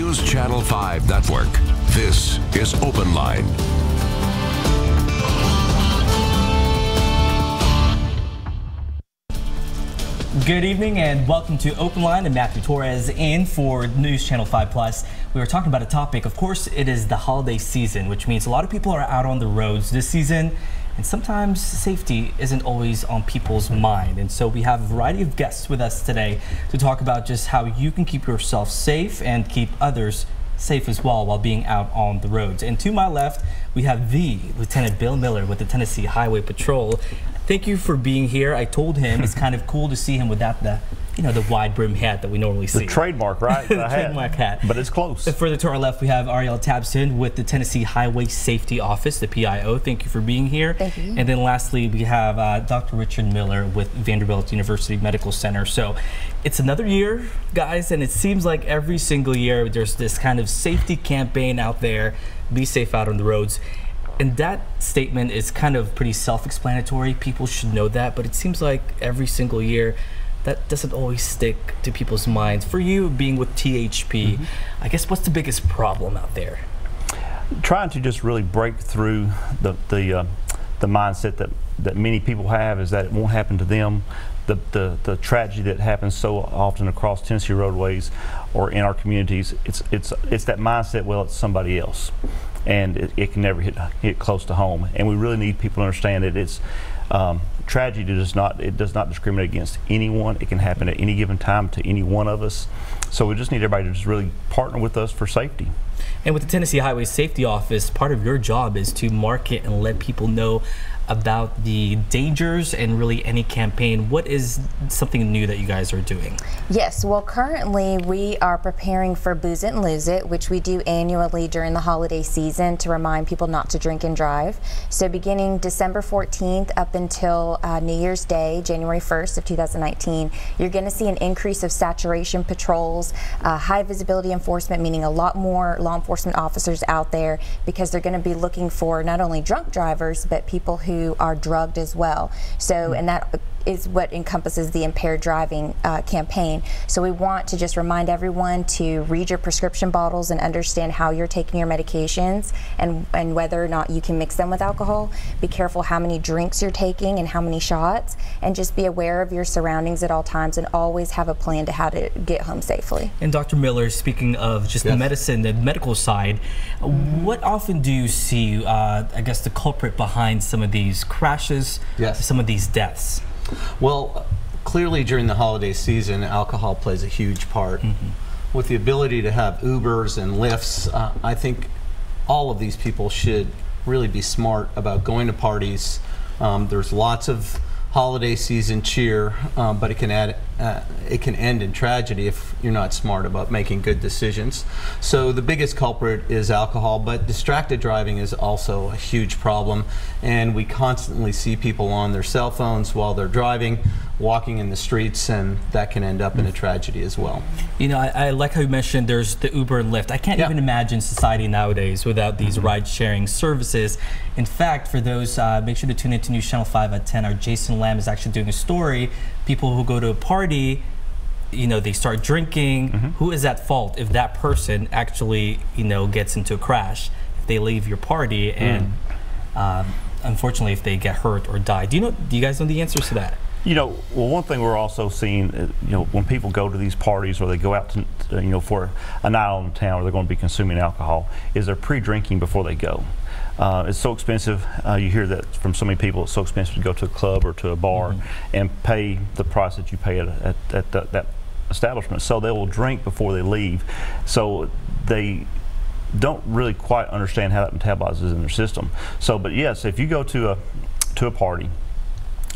News Channel 5 Network. This is OpenLine. Good evening and welcome to OpenLine, and Matthew Torres in for News Channel 5 Plus. We were talking about a topic. Of course, it is the holiday season, which means a lot of people are out on the roads this season, and sometimes safety isn't always on people's mind. And so we have a variety of guests with us today to talk about just how you can keep yourself safe and keep others safe as well while being out on the roads. And to my left, we have the Lieutenant Bill Miller with the Tennessee Highway Patrol. Thank you for being here. I told him it's kind of cool to see him without the, the wide brim hat that we normally see. The trademark, right? The trademark hat. But it's close. And further to our left, we have Arriale Tabson with the Tennessee Highway Safety Office, the PIO. Thank you for being here. Thank you. And then lastly, we have Dr. Richard Miller with Vanderbilt University Medical Center. So it's another year, guys, and it seems like every single year there's this kind of safety campaign out there. Be safe out on the roads. And that statement is kind of pretty self-explanatory. People should know that, but it seems like every single year that doesn't always stick to people's minds. For you, being with THP, I guess what's the biggest problem out there? Trying to just really break through the mindset that many people have, is that it won't happen to them. The tragedy that happens so often across Tennessee roadways or in our communities, it's that mindset, well, it's somebody else, and it can never hit close to home. And we really need people to understand that it's tragedy does not discriminate against anyone. It can happen at any given time to any one of us. So we just need everybody to just really partner with us for safety. And with the Tennessee Highway Safety Office, part of your job is to market and let people know about the dangers and really any campaign. What is something new that you guys are doing? Yes, well, currently we are preparing for Booze It and Lose It, which we do annually during the holiday season to remind people not to drink and drive. So beginning December 14th up until New Year's Day, January 1st of 2019, you're going to see an increase of saturation patrols, high visibility enforcement, meaning a lot more law enforcement officers out there, because they're going to be looking for not only drunk drivers, but people who are drugged as well. So, and that is what encompasses the impaired driving campaign. So we want to just remind everyone to read your prescription bottles and understand how you're taking your medications and whether or not you can mix them with alcohol. Be careful how many drinks you're taking and how many shots, and just be aware of your surroundings at all times, and always have a plan to how to get home safely. And Dr. Miller, speaking of just the medicine, the medical side, what often do you see, I guess, the culprit behind some of these crashes, some of these deaths? Well, clearly during the holiday season, alcohol plays a huge part. With the ability to have Ubers and Lyfts, I think all of these people should really be smart about going to parties. There's lots of holiday season cheer, but it can end in tragedy if you're not smart about making good decisions. So the biggest culprit is alcohol, but distracted driving is also a huge problem, and we constantly see people on their cell phones while they're driving, walking in the streets, and that can end up in a tragedy as well. I like how you mentioned there's the Uber and Lyft. I can't even imagine society nowadays without these ride-sharing services. In fact, for those, make sure to tune into News Channel 5 at 10. Our Jason Lamb is actually doing a story. People who go to a party, they start drinking. Who is at fault if that person actually, gets into a crash? If they leave your party and, unfortunately, if they get hurt or die. Do you guys know the answers to that? Well, one thing we're also seeing, when people go to these parties or they go out to, for a night out in town where they're going to be consuming alcohol, is they're pre-drinking before they go. It's so expensive. You hear that from so many people. It's so expensive to go to a club or to a bar and pay the price that you pay at that establishment. So they will drink before they leave. So they don't really quite understand how that metabolizes in their system. So, but yes, if you go to a party,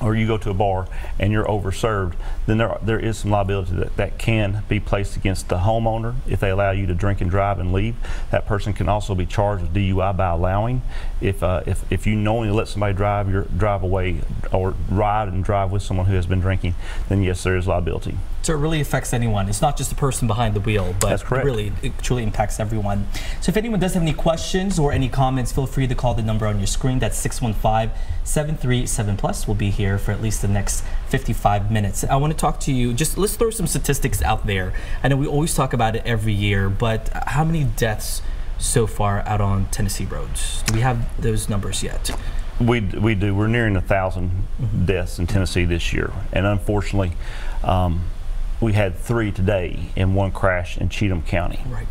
or you go to a bar and you're overserved, then there is some liability that can be placed against the homeowner if they allow you to drink and drive and leave. That person can also be charged with DUI by allowing. If you knowingly let somebody drive away or ride and drive with someone who has been drinking, then yes, there is liability. So it really affects anyone. It's not just the person behind the wheel, but it truly impacts everyone. So if anyone does have any questions or any comments, feel free to call the number on your screen. That's 615 737+ will be here for at least the next 55 minutes. I want to talk to you, just let's throw some statistics out there. I know we always talk about it every year, but how many deaths so far out on Tennessee roads? Do we have those numbers yet? We do. We're nearing 1,000 deaths in Tennessee this year, and unfortunately, we had 3 today in one crash in Cheatham County. Right.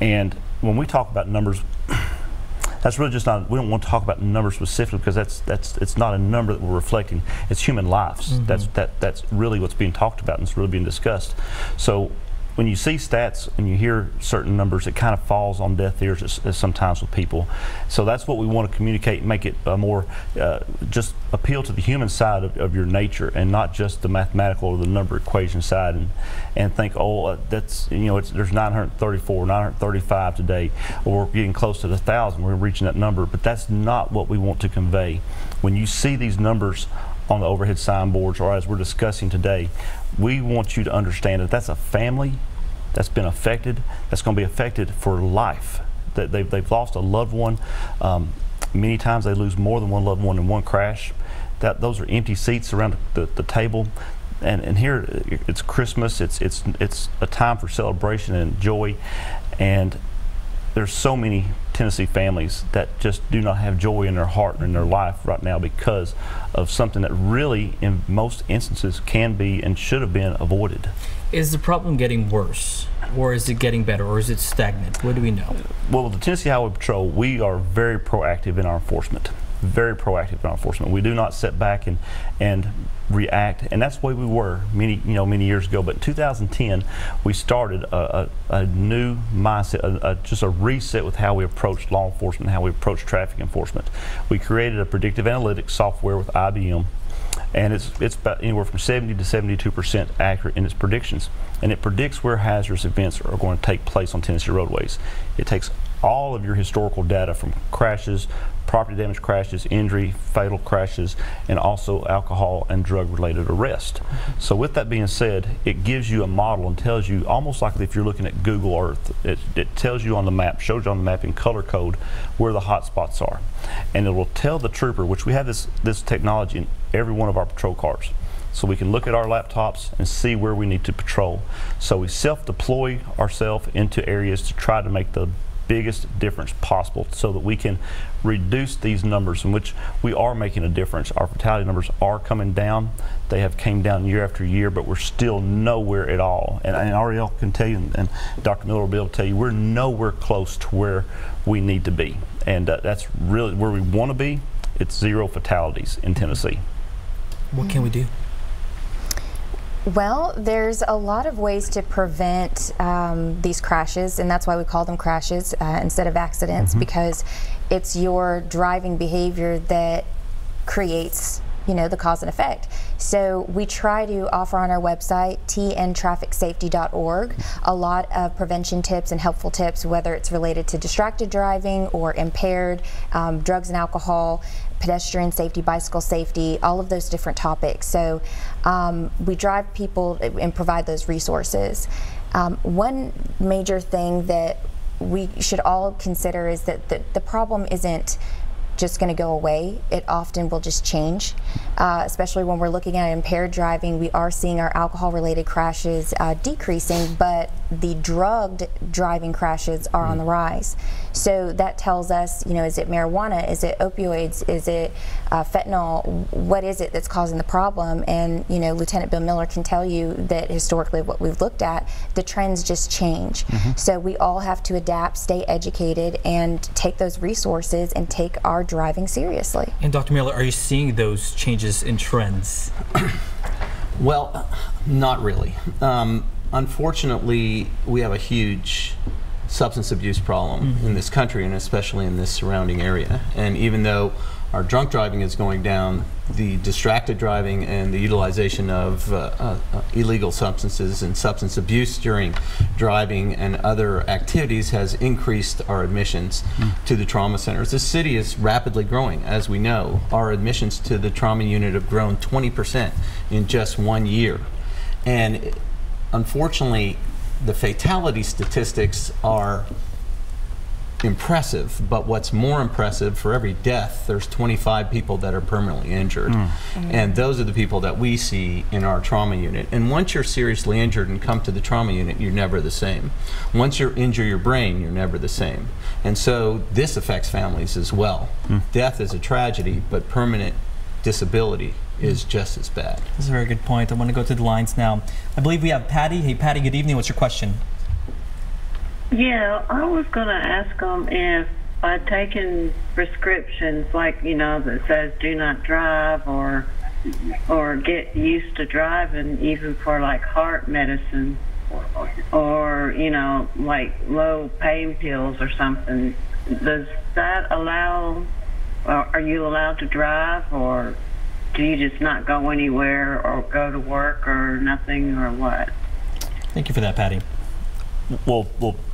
And when we talk about numbers, that's really just not. We don't want to talk about numbers specifically because it's not a number that we're reflecting. It's human lives. That's really what's being talked about and it's really being discussed. So when you see stats and you hear certain numbers, it kind of falls on deaf ears as sometimes with people. So that's what we want to communicate and make it more just appeal to the human side of your nature and not just the mathematical or the number equation side and think, oh, that's, you know, there's 934, 935 today, or we're getting close to 1,000, we're reaching that number. But that's not what we want to convey. When you see these numbers on the overhead signboards or as we're discussing today, we want you to understand that that's a family that's been affected, that's going to be affected for life. That they've lost a loved one. Many times they lose more than one loved one in one crash. Those are empty seats around the table. And here it's Christmas, it's a time for celebration and joy, and there's so many Tennessee families that just do not have joy in their heart and in their life right now because of something that really, in most instances, can be and should have been avoided. Is the problem getting worse, or is it getting better, or is it stagnant? What do we know? Well, with the Tennessee Highway Patrol, we are very proactive in our enforcement. Very proactive in our enforcement. We do not sit back and react, and that's the way we were many years ago. But in 2010, we started a new mindset, just a reset with how we approach law enforcement, how we approach traffic enforcement. We created a predictive analytics software with IBM, and it's about anywhere from 70 to 72% accurate in its predictions, and it predicts where hazardous events are going to take place on Tennessee roadways. It takes all of your historical data from crashes, property damage crashes, injury, fatal crashes, and also alcohol and drug related arrest. So with that being said, it gives you a model and tells you, almost like if you're looking at Google Earth, it tells you on the map, shows you on the map in color code where the hot spots are. And it will tell the trooper, which we have this technology in every one of our patrol cars. So we can look at our laptops and see where we need to patrol. So we self-deploy ourselves into areas to try to make the biggest difference possible so that we can reduce these numbers, in which we are making a difference. Our fatality numbers are coming down. They have came down year after year, but we're still nowhere at all. And Arriale can tell you, and Dr. Miller will be able to tell you, we're nowhere close to where we need to be. And that's really where we want to be. It's 0 fatalities in Tennessee. What can we do? Well, there's a lot of ways to prevent these crashes, and that's why we call them crashes instead of accidents, because it's your driving behavior that creates, you know, the cause and effect. So we try to offer on our website, tntrafficsafety.org, a lot of prevention tips and helpful tips, whether it's related to distracted driving or impaired, drugs and alcohol, pedestrian safety, bicycle safety, all of those different topics. So we drive people and provide those resources. One major thing that we should all consider is that the problem isn't just going to go away. It often will just change, especially when we're looking at impaired driving. We are seeing our alcohol-related crashes decreasing, but the drugged driving crashes are on the rise. So that tells us, you know, is it marijuana? Is it opioids? Is it fentanyl? What is it that's causing the problem? And, you know, Lieutenant Bill Miller can tell you that historically what we've looked at, the trends just change. So we all have to adapt, stay educated, and take those resources and take our driving seriously. And Dr. Miller, are you seeing those changes in trends? Well, not really. Unfortunately, we have a huge substance abuse problem in this country, and especially in this surrounding area. And even though our drunk driving is going down, the distracted driving and the utilization of illegal substances and substance abuse during driving and other activities has increased our admissions to the trauma centers. The city is rapidly growing, as we know. Our admissions to the trauma unit have grown 20% in just 1 year. And unfortunately, the fatality statistics are impressive, but what's more impressive, for every death, there's 25 people that are permanently injured. And those are the people that we see in our trauma unit. And once you're seriously injured and come to the trauma unit, you're never the same. Once you injure your brain, you're never the same. And so this affects families as well. Death is a tragedy, but permanent disability is just as bad. That's a very good point. I want to go to the lines now. I believe we have Patty. Hey, Patty, good evening. What's your question? Yeah, I was going to ask them if by taking prescriptions like, you know, that says do not drive or get used to driving, even for like heart medicine or, you know, like low pain pills or something, does that allow, are you allowed to drive, or do you just not go anywhere or go to work or nothing, or what? Thank you for that, Patty. Well,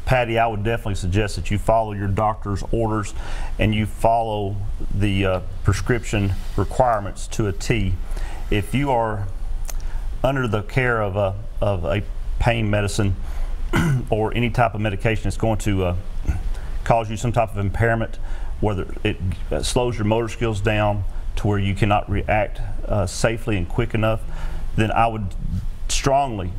Patty, I would definitely suggest that you follow your doctor's orders and you follow the prescription requirements to a T. If you are under the care of a pain medicine or any type of medication that's going to cause you some type of impairment, whether it slows your motor skills down to where you cannot react safely and quick enough, then I would strongly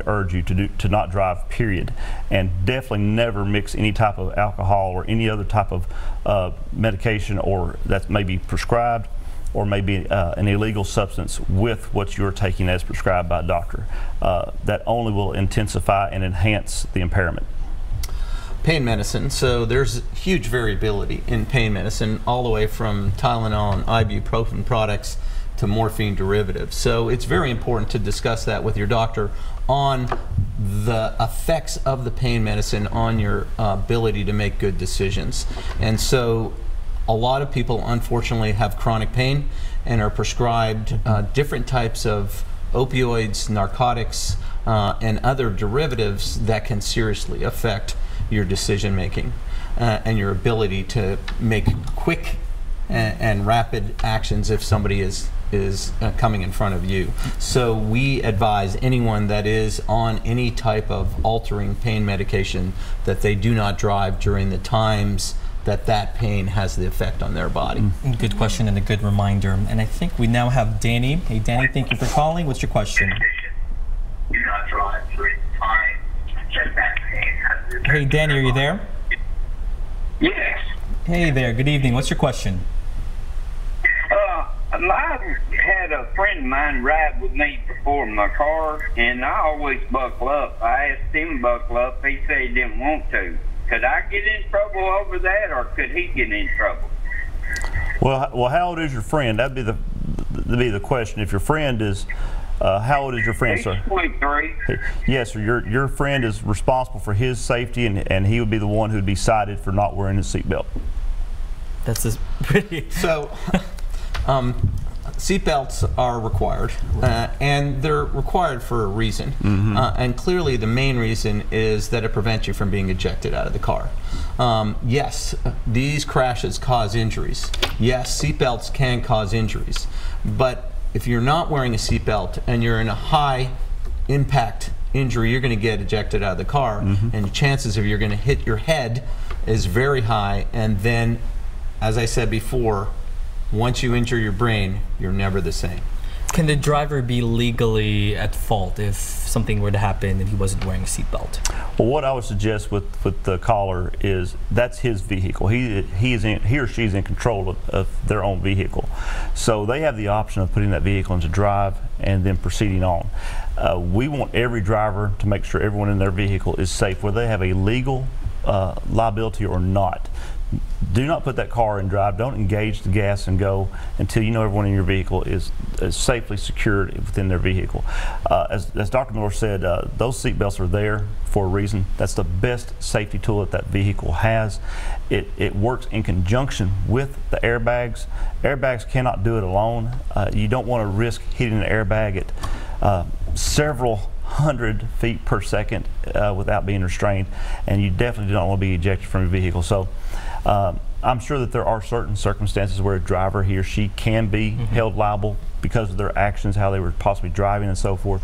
urge you to not drive, period. And definitely never mix any type of alcohol or any other type of medication or that may be prescribed or maybe an illegal substance with what you're taking as prescribed by a doctor. That only will intensify and enhance the impairment. Pain medicine, so there's huge variability in pain medicine, all the way from Tylenol and ibuprofen products to morphine derivatives. So it's very important to discuss that with your doctor on the effects of the pain medicine on your ability to make good decisions. And so a lot of people unfortunately have chronic pain and are prescribed different types of opioids, narcotics, and other derivatives that can seriously affect your decision making and your ability to make quick and rapid actions if somebody is coming in front of you. So we advise anyone that is on any type of altering pain medication that they do not drive during the times that pain has the effect on their body. Good question and a good reminder. And I think we now have Danny. Hey, Danny, thank you for calling. What's your question? Do not drive during the time that pain has the effect. Hey, Danny, are you there? Yes. Hey there. Good evening. What's your question? I had a friend of mine ride with me before in my car, and I always buckle up. I asked him to buckle up. He said he didn't want to. Could I get in trouble over that, or could he get in trouble? Well, how old is your friend? That'd be the question. If your friend is, how old is your friend, sir? He's 23. Yes, sir. Your friend is responsible for his safety, and he would be the one who'd be cited for not wearing his seatbelt. That's just pretty. So, seatbelts are required, and they're required for a reason. And clearly the main reason is that it prevents you from being ejected out of the car. Yes, these crashes cause injuries. Yes, seatbelts can cause injuries. But if you're not wearing a seatbelt and you're in a high impact injury, you're going to get ejected out of the car, and the chances of you're going to hit your head is very high. And then, as I said before, once you injure your brain, you're never the same. Can the driver be legally at fault if something were to happen and he wasn't wearing a seatbelt? Well, what I would suggest with the caller is that's his vehicle. He or she is in control of their own vehicle. So they have the option of putting that vehicle into drive and then proceeding on. We want every driver to make sure everyone in their vehicle is safe, whether they have a legal liability or not. Do not put that car in drive. Don't engage the gas and go until you know everyone in your vehicle is safely secured within their vehicle. As Dr. Miller said, those seat belts are there for a reason. That's the best safety tool that vehicle has. It works in conjunction with the airbags. Airbags cannot do it alone. You don't want to risk hitting an airbag at several 100 feet per second without being restrained, and you definitely do not want to be ejected from your vehicle. So I'm sure that there are certain circumstances where a driver, he or she, can be held liable because of their actions, how they were possibly driving and so forth.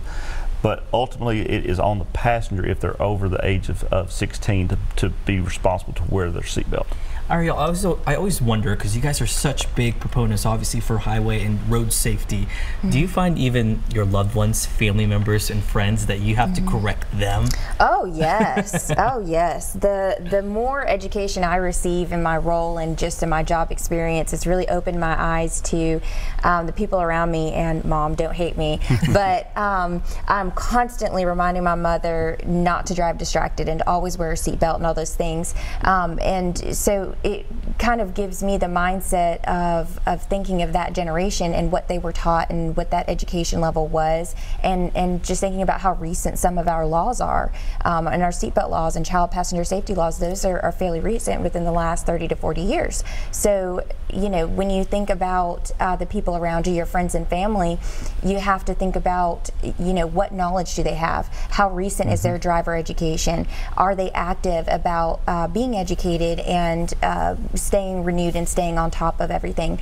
but ultimately it is on the passenger if they're over the age of 16 to be responsible to wear their seatbelt. Arielle, I always wonder, because you guys are such big proponents, obviously, for highway and road safety. Do you find even your loved ones, family members, and friends that you have to correct them? Oh yes, oh yes. The more education I receive in my role and just in my job experience, it's really opened my eyes to the people around me. And Mom, don't hate me, but I'm constantly reminding my mother not to drive distracted and to always wear a seatbelt and all those things. And so it kind of gives me the mindset of thinking of that generation and what they were taught and what that education level was, and just thinking about how recent some of our laws are, and our seatbelt laws and child passenger safety laws. Those are fairly recent, within the last 30 to 40 years. So, you know, when you think about the people around you, your friends and family, you have to think about, you know, what knowledge do they have? How recent is their driver education? Are they active about being educated and staying renewed and staying on top of everything?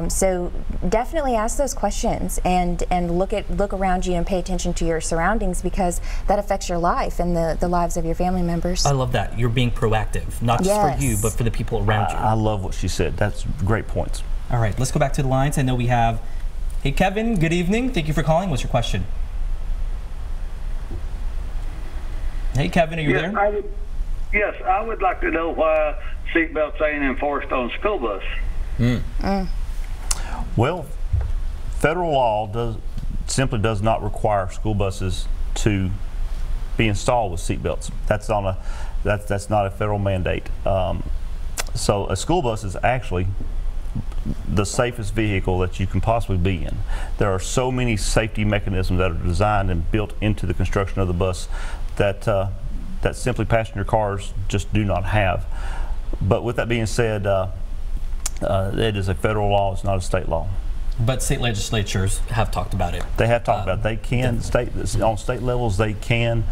So definitely ask those questions and look around you and pay attention to your surroundings, because that affects your life and the lives of your family members. I love that. You're being proactive, not just for you, but for the people around you. I love what she said. That's great points. All right, let's go back to the lines. I know we have, hey Kevin, good evening. Thank you for calling. What's your question? Hey Kevin, are you there? Yes, I would like to know why seatbelts ain't enforced on school bus. Well, federal law simply does not require school buses to be installed with seatbelts. That's not a federal mandate. So a school bus is actually the safest vehicle that you can possibly be in. There are so many safety mechanisms that are designed and built into the construction of the bus that that simply passenger cars just do not have. But with that being said, it is a federal law, it's not a state law. But state legislatures have talked about it. They have talked about it. They can, on state levels, they can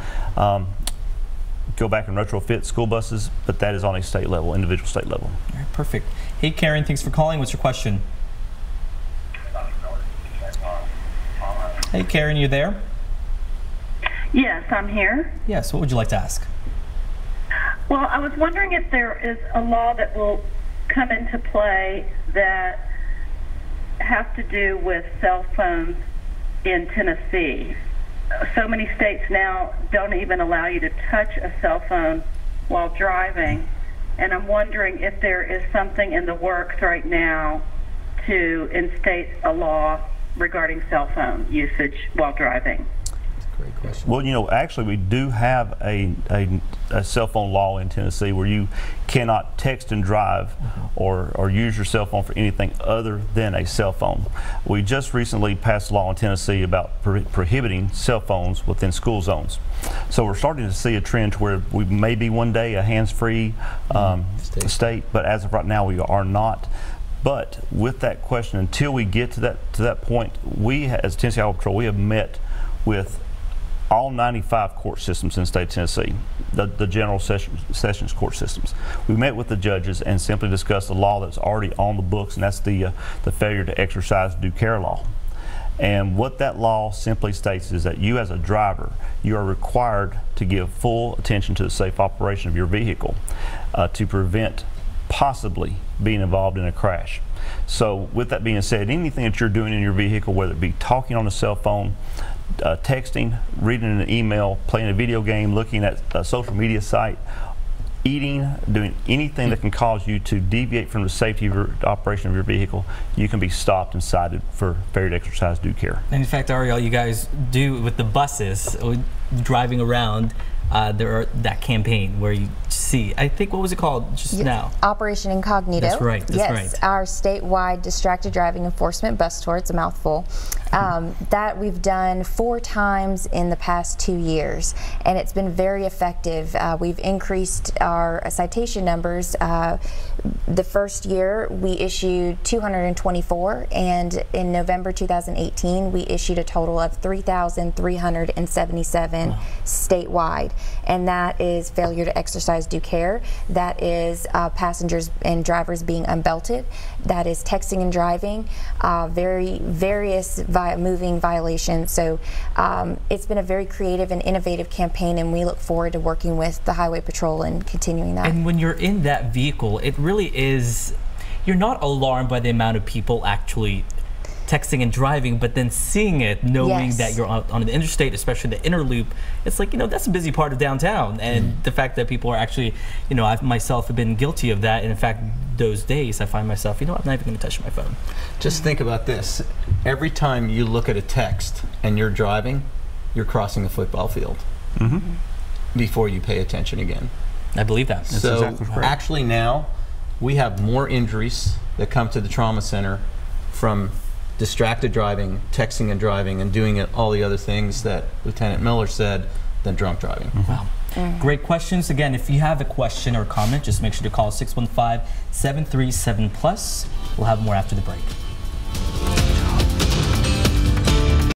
go back and retrofit school buses, but that is on a state level, individual state level. All right, perfect. Hey Karen, thanks for calling. What's your question? Hey Karen, you there? Yes, I'm here. Yes, what would you like to ask? Well, I was wondering if there is a law that will come into play that has to do with cell phones in Tennessee. So many states now don't even allow you to touch a cell phone while driving, and I'm wondering if there is something in the works right now to instate a law regarding cell phone usage while driving. Great question. Well, you know, actually we do have a cell phone law in Tennessee where you cannot text and drive or use your cell phone for anything other than a cell phone. We just recently passed a law in Tennessee about prohibiting cell phones within school zones. So we're starting to see a trend to where we may be one day a hands-free state, but as of right now we are not. But with that question, until we get to that point, we as Tennessee Highway Patrol, we have met with all 95 court systems in the state of Tennessee, the general sessions court systems. We met with the judges and simply discussed the law that's already on the books, and that's the failure to exercise due care law. And what that law simply states is that you as a driver, you are required to give full attention to the safe operation of your vehicle to prevent possibly being involved in a crash. So with that being said, anything that you're doing in your vehicle, whether it be talking on a cell phone, texting, reading an email, playing a video game, looking at a social media site, eating, doing anything that can cause you to deviate from the safety of your operation of your vehicle, you can be stopped and cited for failure to exercise due care. And in fact, Arielle, you guys do with the buses driving around. There are that campaign where you see, I think, what was it called just now? Operation Incognito. That's right. That's yes, right. Our statewide distracted driving enforcement bus tour. It's a mouthful. That we've done 4 times in the past 2 years, and it's been very effective. We've increased our citation numbers. The first year we issued 224, and in November 2018 we issued a total of 3,377 statewide. And that is failure to exercise due care, that is passengers and drivers being unbelted, that is texting and driving, various violations moving violations. So it's been a very creative and innovative campaign, and we look forward to working with the Highway Patrol and continuing that. And when you're in that vehicle, it really is, you're not alarmed by the amount of people actually texting and driving, but then seeing it, knowing Yes. that you're on the interstate, especially the inner loop, it's like, that's a busy part of downtown. And the fact that people are actually, I myself have been guilty of that. And in fact, those days I find myself, I'm not even going to touch my phone. Just think about this. Every time you look at a text and you're driving, you're crossing a football field before you pay attention again. I believe that. That's So exactly correct. actually now we have more injuries that come to the trauma center from distracted driving, texting and driving, and doing all the other things that Lieutenant Miller said than drunk driving. Wow. Great questions. Again, if you have a question or comment, just make sure to call 615-737+. We'll have more after the break.